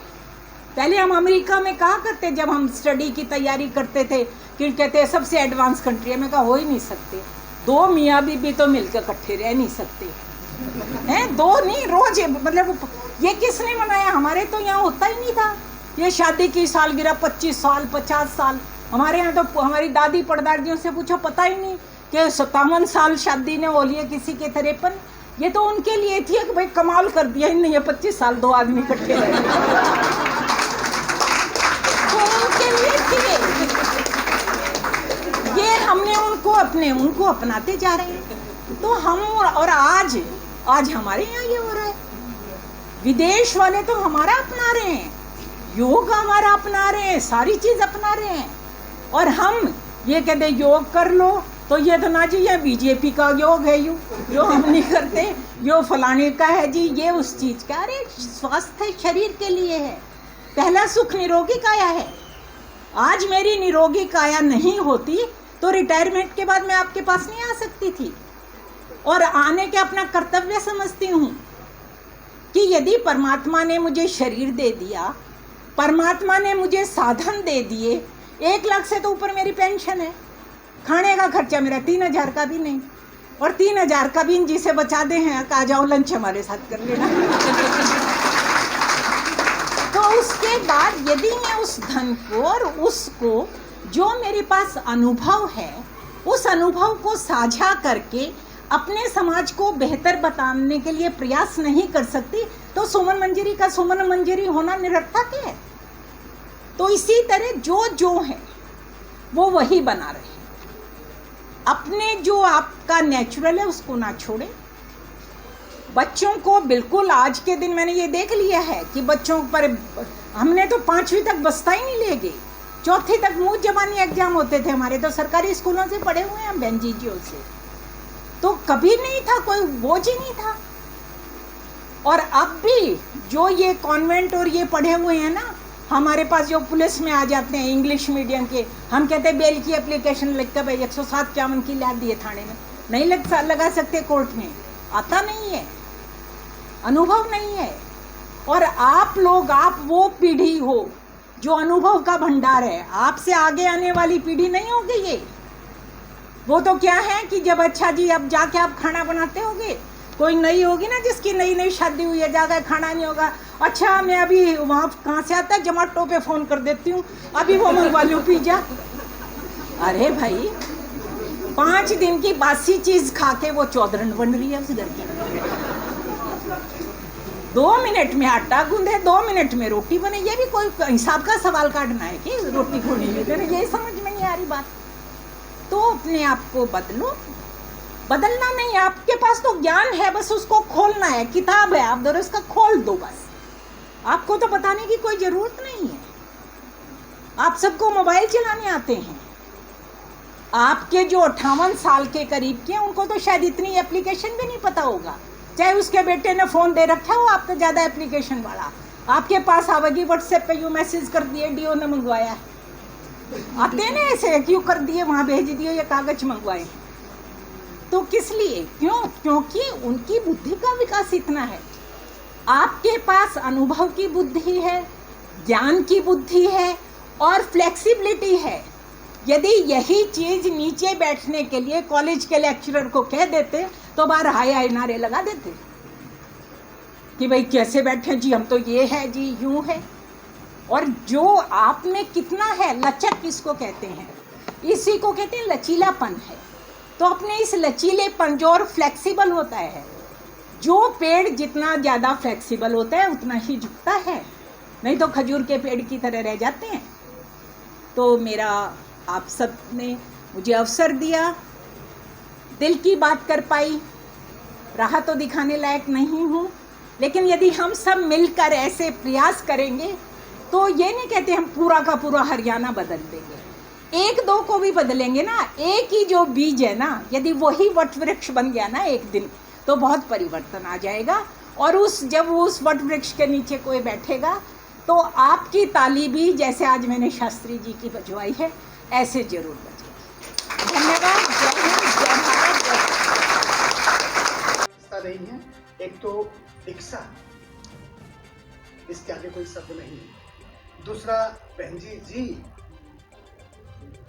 पहले हम अमेरिका में कहा करते, जब हम स्टडी की तैयारी करते थे, कि कहते हैं सबसे एडवांस कंट्री है। मैं कहा हो ही नहीं सकते, 2 मियाँ बीबी तो मिलकर इकट्ठे रह नहीं सकते हैं, 2 नहीं, रोज मतलब ये किसने बनाया? हमारे तो यहाँ होता ही नहीं था। ये शादी की सालगिरह 25 साल 50 साल, हमारे यहाँ तो हमारी दादी परदादियों से पूछो पता ही नहीं कि 57 साल शादी ने हो लिया किसी के 53। ये तो उनके लिए थी कि भाई कमाल कर दिया इन्हें, ये 25 साल 2 आदमी इकट्ठे रहे, तो उनके लिए थी ये। हमने उनको अपनाते जा रहे हैं। तो हम और आज हमारे यहाँ ये हो रहा है। विदेश वाले तो हमारा अपना रहे हैं, योग हमारा अपना रहे हैं, सारी चीज अपना रहे हैं, और हम ये कहते योग कर लो तो ये तो ना जी, ये बीजेपी का योग है, जो हम नहीं करते, यो फलाने का है जी, ये उस चीज का। अरे स्वास्थ्य शरीर के लिए है, पहला सुख निरोगी काया है। आज मेरी निरोगी काया नहीं होती तो रिटायरमेंट के बाद मैं आपके पास नहीं आ सकती थी। और आने के अपना कर्तव्य समझती हूँ कि यदि परमात्मा ने मुझे शरीर दे दिया, परमात्मा ने मुझे साधन दे दिए, 1 लाख से तो ऊपर मेरी पेंशन है, खाने का खर्चा मेरा 3,000 का भी नहीं, और 3,000 का भी जिसे बचा दे हैं आ जाओ लंच हमारे साथ कर लेना। तो उसके बाद यदि मैं उस धन को और उसको जो मेरे पास अनुभव है उस अनुभव को साझा करके अपने समाज को बेहतर बताने के लिए प्रयास नहीं कर सकती, तो सुमन मंजरी का सुमन मंजरी होना निरर्थक है। तो इसी तरह जो है वो वही बना रहे, अपने जो आपका नेचुरल है उसको ना छोड़े। बच्चों को बिल्कुल आज के दिन मैंने ये देख लिया है कि बच्चों पर हमने तो 5वीं तक बस्ता ही नहीं ले गए, 4थी तक मुंह जबानी एग्जाम होते थे हमारे, तो सरकारी स्कूलों से पढ़े हुए हैं बहन जी से, तो कभी नहीं था, कोई बोझ ही नहीं था। और अब भी जो ये कॉन्वेंट और ये पढ़े हुए हैं ना, हमारे पास जो पुलिस में आ जाते हैं इंग्लिश मीडियम के, हम कहते हैं बेल की एप्लीकेशन लिख कर भाई 107 की ला दिए थाने में, नहीं लगा सकते कोर्ट में, आता नहीं है, अनुभव नहीं है। और आप लोग, आप वो पीढ़ी हो जो अनुभव का भंडार है, आपसे आगे आने वाली पीढ़ी नहीं होगी ये। वो तो क्या है कि जब अच्छा जी अब जाके आप खाना बनाते होगे, कोई नई होगी ना जिसकी नई नई शादी हुई है, जाकर खाना नहीं होगा, अच्छा मैं अभी वहाँ कहाँ से आता है जोमेटो पे फ़ोन कर देती हूँ, अभी वो मंगवा लूँ पिज्जा। अरे भाई 5 दिन की बासी चीज़ खा के वो चौधरन बन रही है उस घर की। 2 मिनट में आटा गूंदे, 2 मिनट में रोटी बने, ये भी कोई हिसाब का सवाल काटना है कि रोटी खोनी में, ये समझ में नहीं आ रही बात। तो अपने आप को बदलो, बदलना नहीं, आपके पास तो ज्ञान है, बस उसको खोलना है, किताब है, आप जरा उसका खोल दो बस, आपको तो बताने की कोई जरूरत नहीं है। आप सबको मोबाइल चलाने आते हैं, आपके जो 58 साल के करीब के, उनको तो शायद इतनी एप्लीकेशन भी नहीं पता होगा, चाहे उसके बेटे ने फ़ोन दे रखा हो आपका ज़्यादा एप्लीकेशन वाला, आपके पास आवेगी व्हाट्सएप पे यूँ मैसेज कर दिए डीओ ने मंगवाया, आते ना ऐसे क्यों कर दिए, वहाँ भेज दिए, या कागज मंगवाए, तो किस लिए? क्योंकि उनकी बुद्धि का विकास इतना है। आपके पास अनुभव की बुद्धि है, ज्ञान की बुद्धि है और फ्लेक्सिबिलिटी है। यदि यही चीज़ नीचे बैठने के लिए कॉलेज के लेक्चरर को कह देते तो बाहर हाय हाय नारे लगा देते कि भाई कैसे बैठे जी, हम तो ये है जी, यूँ है। और जो आप में कितना है, लचक किसको कहते हैं, इसी को कहते हैं लचीलापन है। तो अपने इस लचीलेपन जो और फ्लेक्सिबल होता है, जो पेड़ जितना ज़्यादा फ्लेक्सिबल होता है उतना ही झुकता है, नहीं तो खजूर के पेड़ की तरह रह जाते हैं। तो मेरा आप सब ने मुझे अवसर दिया, दिल की बात कर पाई, राह तो दिखाने लायक नहीं हूँ, लेकिन यदि हम सब मिलकर ऐसे प्रयास करेंगे तो ये नहीं कहते हम पूरा का पूरा हरियाणा बदल देंगे, 1-2 को भी बदलेंगे ना। एक ही जो बीज है ना, यदि वही वट वृक्ष बन गया ना एक दिन, तो बहुत परिवर्तन आ जाएगा। और जब उस वट वृक्ष के नीचे कोई बैठेगा तो आपकी ताली भी जैसे आज मैंने शास्त्री जी की बजवाई है ऐसे जरूर बजेगी। धन्यवाद। जय हिंद, जय भारत, जय। नहीं है, एक तो दीक्षा, इसके आगे कोई शब्द नहीं है। दूसरा बहन जी,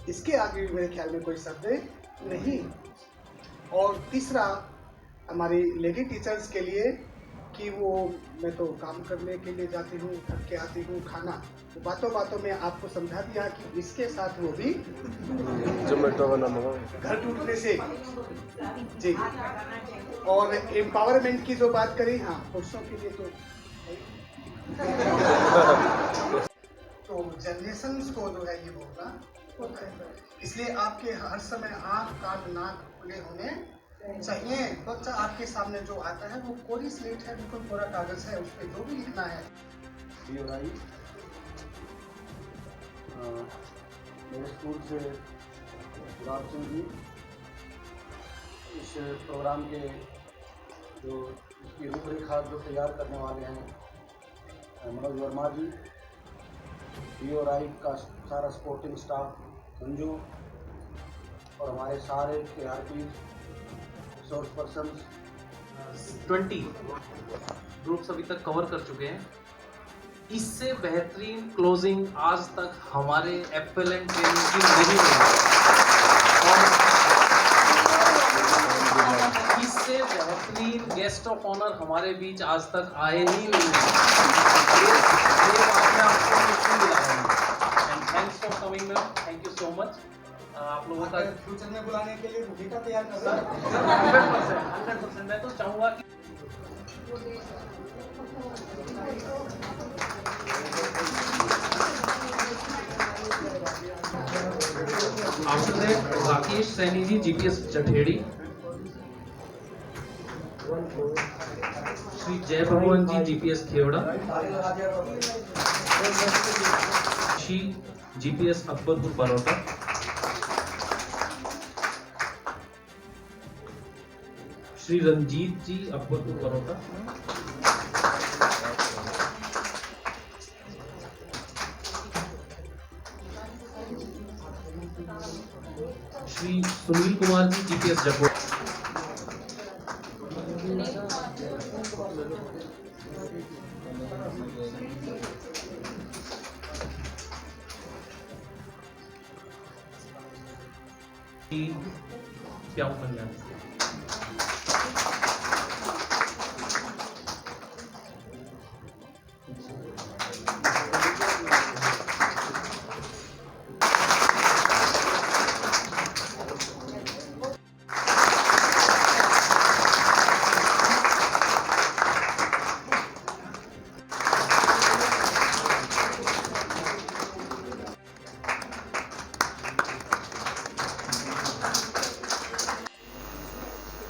इसके आगे भी मेरे ख्याल में कोई शब्द नहीं। और तीसरा हमारी लेडी टीचर्स के लिए कि वो मैं तो काम करने के लिए जाती हूँ, थक के आती हूँ, खाना तो बातों बातों में आपको समझा दिया कि इसके साथ वो भी जोमेटो वाला घर टूटने से जी। और एम्पावरमेंट की जो बात करी, हाँ पुरुषों के लिए तो जनरेशंस को जो है ये बोलना होता है। इसलिए आपके हर समय आँख कान नाक खुले होने चाहिए। बच्चा आपके सामने जो आता है वो कोरी स्लेट है, बिल्कुल कोरा कागज है, उस पर जो भी लिखना है। मेरे स्कूल से गुलाब सिंह जी, इस प्रोग्राम के जो इसकी रूपरेखा जो तैयार करने वाले हैं मनोज वर्मा जी, BORI का सारा सपोर्टिंग स्टाफ संजू, और हमारे सारे KRP सोर्स पर्सन 20 ग्रुप्स अभी तक कवर कर चुके हैं। इससे बेहतरीन क्लोजिंग आज तक हमारे एपेलेंट ट्रेनिंग की नहीं हुई। इससे बेहतरीन गेस्ट ऑफ ऑनर हमारे बीच आज तक आए ही नहीं हैं। ये अपने आप को खुशी मिला है। And thanks for coming ma'am, thank you so much. आप लोगों का फ्यूचर में बुलाने के लिए भूमिका तैयार कर रहा है। 100% मैं तो चाहूँगा कि after that Rakesh Saini ji GPS Jatheri, Shri Jai Bhagwan ji GPS Khewra, Shri GPS Akbarpur Baroda, Shri Ranjit ji Akbarpur Baroda, Shri Sunil Kumar ji GPS Jagora, क्या कल्याण।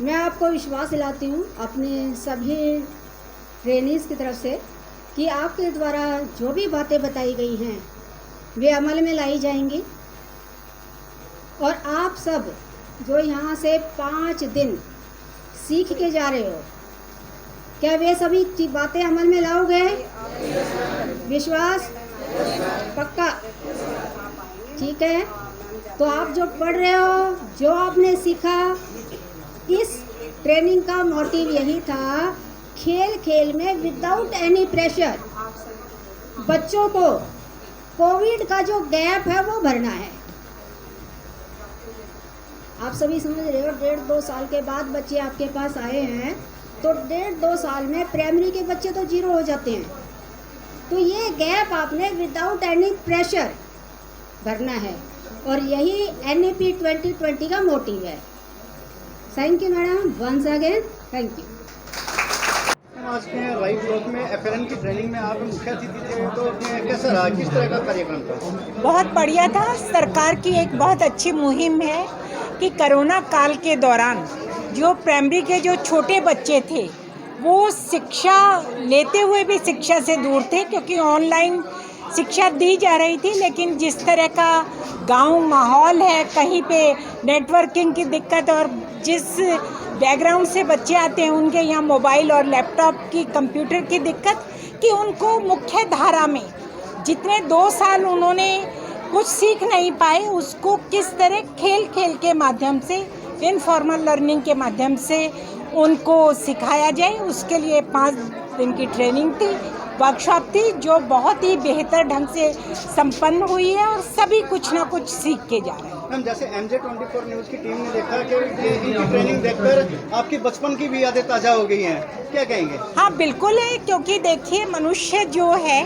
मैं आपको विश्वास दिलाती हूँ अपने सभी ट्रेनीज़ की तरफ से कि आपके द्वारा जो भी बातें बताई गई हैं वे अमल में लाई जाएंगी, और आप सब जो यहाँ से 5 दिन सीख के जा रहे हो, क्या वे सभी बातें अमल में लाओगे? विश्वास पक्का? ठीक है। तो आप जो पढ़ रहे हो, जो आपने सीखा, इस ट्रेनिंग का मोटिव यही था, खेल खेल में विदाउट एनी प्रेशर बच्चों को कोविड का जो गैप है वो भरना है। आप सभी समझ रहे हो, 1.5-2 साल के बाद बच्चे आपके पास आए हैं, तो 1.5-2 साल में प्राइमरी के बच्चे तो 0 हो जाते हैं। तो ये गैप आपने विदाउट एनी प्रेशर भरना है, और यही NEP 2020 का मोटिव है। Thank you madam, once again thank you. आज के राइट ब्लॉक में FLN की ट्रेनिंग में आप मुख्य अतिथि थे, तो कैसा रहा, किस तरह का कार्यक्रम था? बहुत बढ़िया था। सरकार की एक बहुत अच्छी मुहिम है कि कोरोना काल के दौरान जो प्राइमरी के जो छोटे बच्चे थे वो शिक्षा लेते हुए भी शिक्षा से दूर थे, क्योंकि ऑनलाइन शिक्षा दी जा रही थी। लेकिन जिस तरह का गांव माहौल है, कहीं पे नेटवर्किंग की दिक्कत, और जिस बैकग्राउंड से बच्चे आते हैं उनके यहाँ मोबाइल और लैपटॉप की, कंप्यूटर की दिक्कत, कि उनको मुख्य धारा में जितने 2 साल उन्होंने कुछ सीख नहीं पाए, उसको किस तरह खेल खेल के माध्यम से, इनफॉर्मल लर्निंग के माध्यम से उनको सिखाया जाए। उसके लिए 5 दिन की ट्रेनिंग थी, वर्कशॉप थी, जो बहुत ही बेहतर ढंग से संपन्न हुई है, और सभी कुछ ना कुछ सीख के जा रहे हैं। मैम, जैसे MJ24 न्यूज़ की टीम ने देखा कि इनकी ट्रेनिंग देखकर आपकी बचपन की भी यादें ताज़ा हो गई हैं, क्या कहेंगे? हाँ बिल्कुल है, क्योंकि देखिए मनुष्य जो है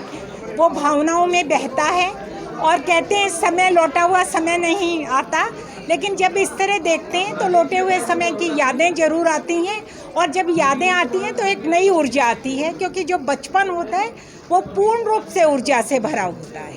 वो भावनाओं में बहता है, और कहते हैं समय लौटा हुआ समय नहीं आता, लेकिन जब इस तरह देखते हैं तो लौटे हुए समय की यादें ज़रूर आती हैं, और जब यादें आती हैं तो एक नई ऊर्जा आती है, क्योंकि जो बचपन होता है वो पूर्ण रूप से ऊर्जा से भरा होता है।